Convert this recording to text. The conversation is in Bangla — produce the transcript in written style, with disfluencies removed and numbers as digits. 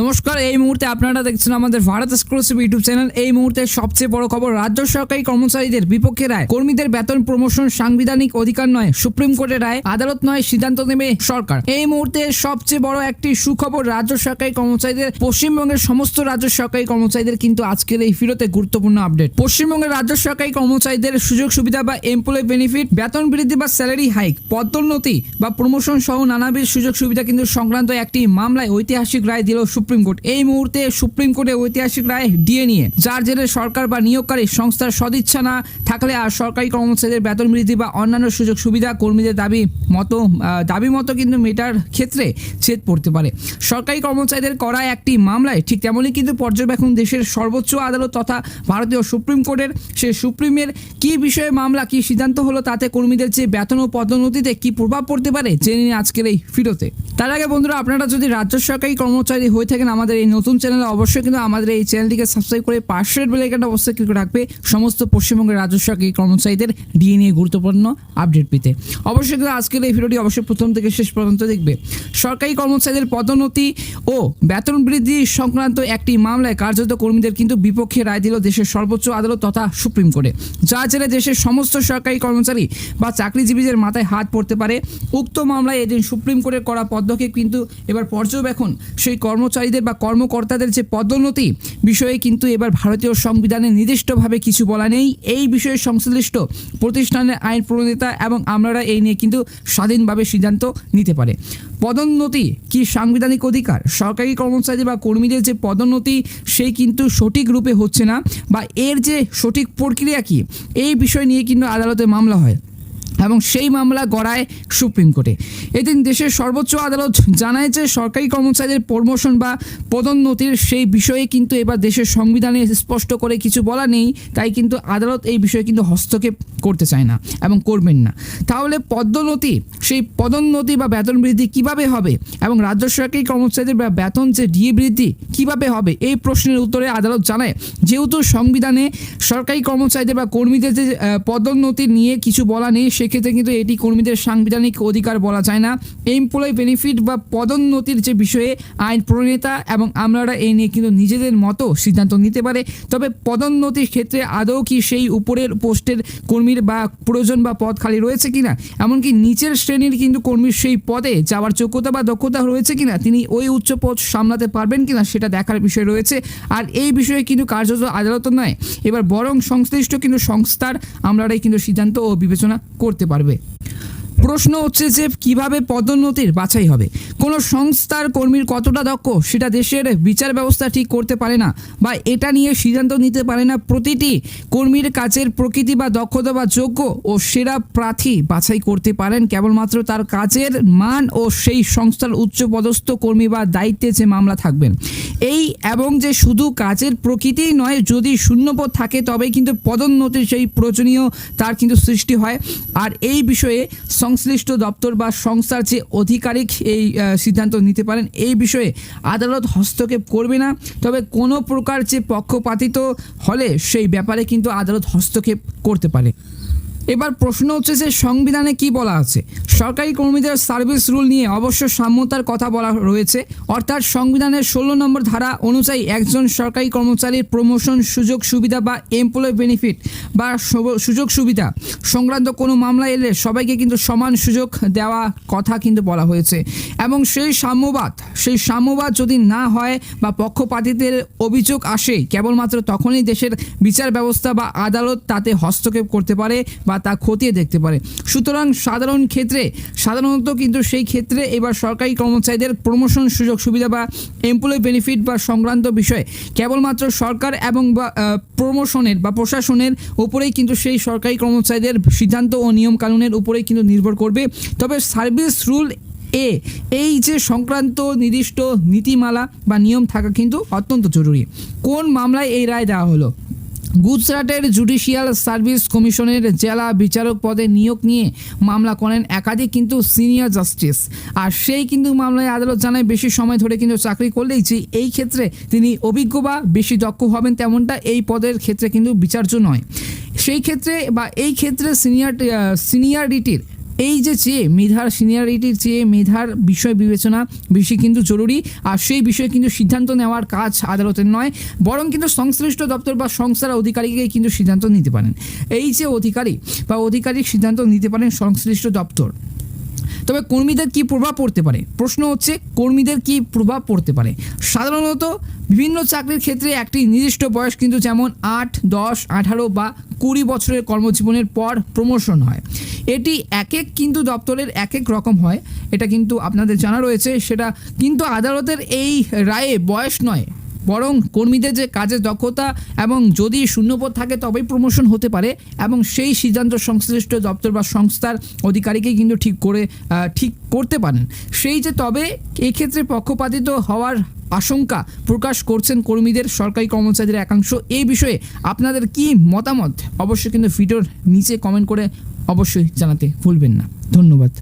নমস্কার, এই মুহূর্তে আপনারা দেখছেন আমাদের ভারত এক্সক্লুসিভ ইউটিউব চ্যানেল। এই মুহূর্তে সবচেয়ে বড় খবর, রাজ্য সরকারি কর্মচারীদের বিপক্ষে রায়। কর্মীদের বেতন প্রমোশন সাংবিধানিক অধিকার নয়, সুপ্রিম কোর্টের রায়। আদালত নয়, সিদ্ধান্ত নেবে সরকার। এই মুহূর্তে সবচেয়ে বড় একটি সুখবর, রাজ্য সরকারি কর্মচারীদের, পশ্চিমবঙ্গের সমস্ত রাজ্য সরকারি কর্মচারীদের কিন্তু আজকের এই ভিডিওতে গুরুত্বপূর্ণ আপডেট। পশ্চিমবঙ্গের রাজ্য সরকারি কর্মচারীদের সুযোগ সুবিধা বা এমপ্লয় বেনিফিট, বেতন বৃদ্ধি বা স্যালারি হাইক, পদোন্নতি বা প্রমোশন সহ নানাবিধ সুযোগ সুবিধা কিন্তু সংক্রান্ত একটি মামলায় ঐতিহাসিক রায় দিল সুপ্রিম কোর্ট। এই মুহূর্তে সুপ্রিম কোর্টে ঐতিহাসিক রায় দিয়ে নিয়ে, যার জেরে সরকার বা নিয়োগকারী সংস্থার সদিচ্ছা না থাকলে আর সরকারি কর্মচারীদের বেতন বৃদ্ধি বা অন্যান্য সুযোগ সুবিধা কর্মীদের দাবি মতো কিন্তু মেটার ক্ষেত্রে ছেদ পড়তে পারে। সরকারি কর্মচারীদের করা একটি মামলায় ঠিক তেমনই কিন্তু পর্যবেক্ষণ দেশের সর্বোচ্চ আদালত তথা ভারতীয় সুপ্রিম কোর্টের। সেই সুপ্রিমের কি বিষয়ে মামলা, কি সিদ্ধান্ত হলো, তাতে কর্মীদের যে বেতন ও পদোন্নতিতে কি প্রভাব পড়তে পারে জেনে নিন আজকের এই ভিডিওতে। তার আগে বন্ধুরা, আপনারা যদি রাজ্য সরকারি কর্মচারী হয়ে থাকেন আমাদের এই নতুন চ্যানেলে, অবশ্যই কিন্তু আমাদের এই চ্যানেলটিকে সাবস্ক্রাইব করে পাশের বেল আইকনটা অবশ্যই ক্লিক করে রাখবে সমস্ত পশ্চিমবঙ্গের রাজ্য সরকারি কর্মচারীদের ডিএ নিয়ে গুরুত্বপূর্ণ আপডেট পেতে। অবশ্যই কিন্তু আজকের এই ভিডিওটি অবশ্যই প্রথম থেকে শেষ পর্যন্ত দেখবে। সরকারি কর্মচারীদের পদোন্নতি ও বেতন বৃদ্ধি সংক্রান্ত একটি মামলায় কার্যত কর্মীদের কিন্তু বিপক্ষে রায় দিল দেশের সর্বোচ্চ আদালত তথা সুপ্রিম কোর্টে, যা জেরে দেশের সমস্ত সরকারি কর্মচারী বা চাকরিজীবীদের মাথায় হাত পড়তে পারে। উক্ত মামলায় এদিন সুপ্রিম কোর্টের করা পদক্ষেপ কিন্তু এবার পর্যবেক্ষণ সেই কর্মচারীদের বা কর্মকর্তাদের যে পদোন্নতি বিষয়ে কিন্তু এবার ভারতীয় সংবিধানে নির্দিষ্টভাবে কিছু বলা নেই। এই বিষয়ে সংশ্লিষ্ট প্রতিষ্ঠানের আইন প্রণেতা এবং আমলারা এই নিয়ে কিন্তু স্বাধীনভাবে সিদ্ধান্ত নিতে পারে। পদোন্নতি কি সাংবিধানিক অধিকার? সরকারি কর্মচারীদের বা কর্মীদের যে পদোন্নতি সেই কিন্তু সঠিক রূপে হচ্ছে না, বা এর যে সঠিক প্রক্রিয়া কি, এই বিষয় নিয়ে কিন্তু আদালতে মামলা হয় এবং সেই মামলা গড়ায় সুপ্রিম কোর্টে। এদিন দেশের সর্বোচ্চ আদালত জানায় যে সরকারি কর্মচারীদের প্রমোশন বা পদোন্নতির সেই বিষয়ে কিন্তু এবার দেশের সংবিধানে স্পষ্ট করে কিছু বলা নেই, তাই কিন্তু আদালত এই বিষয়ে কিন্তু হস্তক্ষেপ করতে চায় না এবং করবেন না। তাহলে পদোন্নতি, সেই পদোন্নতি বা বেতন বৃদ্ধি কিভাবে হবে এবং রাজ্য সরকারি কর্মচারীদের বা বেতন যে ডিএ বৃদ্ধি কিভাবে হবে, এই প্রশ্নের উত্তরে আদালত জানায় যেহেতু সংবিধানে সরকারি কর্মচারীদের বা কর্মীদের যে পদোন্নতি নিয়ে কিছু বলা নেই, সেক্ষেত্রে কিন্তু এটি কর্মীদের সাংবিধানিক অধিকার বলা যায় না। এমপ্লয় বেনিফিট বা পদোন্নতির যে বিষয়ে আইন প্রণেতা এবং আমলারা এই নিয়ে কিন্তু নিজেদের মতো সিদ্ধান্ত নিতে পারে। তবে পদোন্নতির ক্ষেত্রে আদৌ কি সেই উপরের পোস্টের কর্মীর বা প্রয়োজন বা পদ খালি রয়েছে কিনা, এমনকি নিচের শ্রেণীর কিন্তু কর্মীর সেই পদে যাওয়ার যোগ্যতা বা দক্ষতা রয়েছে কিনা, তিনি ওই উচ্চ পদ সামলাতে পারবেন কিনা, সেটা দেখার বিষয় রয়েছে। আর এই বিষয়ে কিন্তু কার্যত আদালত নয়, এবার বরং সংশ্লিষ্ট কিন্তু সংস্থার আমলারাই কিন্তু সিদ্ধান্ত ও বিবেচনা করতে পারবে। প্রশ্ন হচ্ছে যে কিভাবে পদোন্নতির বাছাই হবে? কোনো সংস্থার কর্মীর কতটা দক্ষ সেটা দেশের বিচার ব্যবস্থা ঠিক করতে পারে না, বা এটা নিয়ে সিদ্ধান্ত নিতে পারে না। প্রতিটি কর্মীর কাজের প্রকৃতি বা দক্ষতা বা যোগ্য ও সেরা প্রার্থী বাছাই করতে পারেন কেবলমাত্র তার কাজের মান ও সেই সংস্থার উচ্চপদস্থ কর্মী বা দায়িত্বে যে মামলা থাকবেন। এই এবং যে শুধু কাজের প্রকৃতিই নয়, যদি শূন্যপদ থাকে তবেই কিন্তু পদোন্নতির সেই প্রয়োজনীয় তার কিন্তু সৃষ্টি হয়। আর এই বিষয়ে সংশ্লিষ্ট দপ্তর বা সংস্থার যে আধিকারিক এই সিদ্ধান্ত নিতে পারেন। এই বিষয়ে আদালত হস্তক্ষেপ করবে না, তবে কোনো প্রকার যে পক্ষপাতিত হলে সেই ব্যাপারে কিন্তু আদালত হস্তক্ষেপ করতে পারে। এবার প্রশ্ন হচ্ছে যে সংবিধানে কি বলা আছে? সরকারি কর্মীদের সার্ভিস রুল নিয়ে অবশ্য সাম্যতার কথা বলা রয়েছে, অর্থাৎ সংবিধানের 16 নম্বর ধারা অনুযায়ী একজন সরকারি কর্মচারীর প্রমোশন সুযোগ সুবিধা বা এমপ্লয় বেনিফিট বা সুযোগ সুবিধা সংক্রান্ত কোনো মামলা এলে সবাইকে কিন্তু সমান সুযোগ দেওয়া কথা কিন্তু বলা হয়েছে। এবং সেই সাম্যবাদ যদি না হয় বা পক্ষপাতিত্বের অভিযোগ আসে, কেবলমাত্র তখনই দেশের বিচার ব্যবস্থা বা আদালত তাতে হস্তক্ষেপ করতে পারে বা তা খতিয়ে দেখতে পারে। সুতরাং সাধারণত কিন্তু সেই ক্ষেত্রে এবার সরকারি কর্মচারীদের প্রমোশন সুযোগ সুবিধা বা এমপ্লয় বেনিফিট বা সংক্রান্ত বিষয় কেবলমাত্র সরকার এবং বা প্রমোশনের বা প্রশাসনের উপরেই কিন্তু সেই সরকারি কর্মচারীদের সিদ্ধান্ত ও নিয়মকানুনের উপরেই কিন্তু নির্ভর করবে। তবে সার্ভিস রুল এই যে সংক্রান্ত নির্দিষ্ট নীতিমালা বা নিয়ম থাকা কিন্তু অত্যন্ত জরুরি। কোন মামলায় এই রায় দেওয়া হলো? গুজরাটের জুডিশিয়াল সার্ভিস কমিশনের জেলা বিচারক পদে নিয়োগ নিয়ে মামলা করেন একাধিক কিন্তু সিনিয়র জাস্টিস। আর সেই কিন্তু মামলায় আদালত জানায় বেশি সময় ধরে কিন্তু চাকরি করলেই যে এই ক্ষেত্রে তিনি অভিজ্ঞ বা বেশি দক্ষ হবেন তেমনটা এই পদের ক্ষেত্রে কিন্তু বিচার্য নয়। সেই ক্ষেত্রে বা এই ক্ষেত্রে সিনিয়রিটির এই যে চেয়ে মেধার সিনিয়রিটির চেয়ে মেধার বিষয় বিবেচনা বেশি কিন্তু জরুরি, আর সেই বিষয়ে কিন্তু সিদ্ধান্ত নেওয়ার কাজ আদালতের নয়, বরং কিন্তু সংশ্লিষ্ট দপ্তর বা সংস্থার অধিকারীকে কিন্তু সিদ্ধান্ত নিতে পারেন। এই যে অধিকারী বা অধিকারিক সিদ্ধান্ত নিতে পারেন সংশ্লিষ্ট দপ্তর। তবে কর্মীদের কি প্রভাব পড়তে পারে? প্রশ্ন হচ্ছে কর্মীদের কি প্রভাব পড়তে পারে। সাধারণত বিভিন্ন চাকরির ক্ষেত্রে একটি নির্দিষ্ট বয়স কিন্তু, যেমন 8, 10, 18 বা 20 বছরের কর্মজীবনের পর প্রমোশন হয়। এটি এক এক কিন্তু দপ্তরের এক এক রকম হয়, এটা কিন্তু আপনাদের জানা রয়েছে। সেটা কিন্তু আদালতের এই রায়ে বয়স নয়, বরং কর্মীদের যে কাজের দক্ষতা এবং যদি শূন্যপদ থাকে তবেই প্রমোশন হতে পারে, এবং সেই সিদ্ধান্ত সংশ্লিষ্ট দপ্তর বা সংস্থার অধিকারীকেই কিন্তু ঠিক করতে পারেন। সেই যে তবে এক্ষেত্রে পক্ষপাতিত হওয়ার আশঙ্কা প্রকাশ করছেন কর্মীদের সরকারি কর্মচারীদের একাংশ। এই বিষয়ে আপনাদের কি মতামত অবশ্যই কিন্তু ভিডিওর নিচে কমেন্ট করে অবশ্যই জানাতে ভুলবেন না। ধন্যবাদ।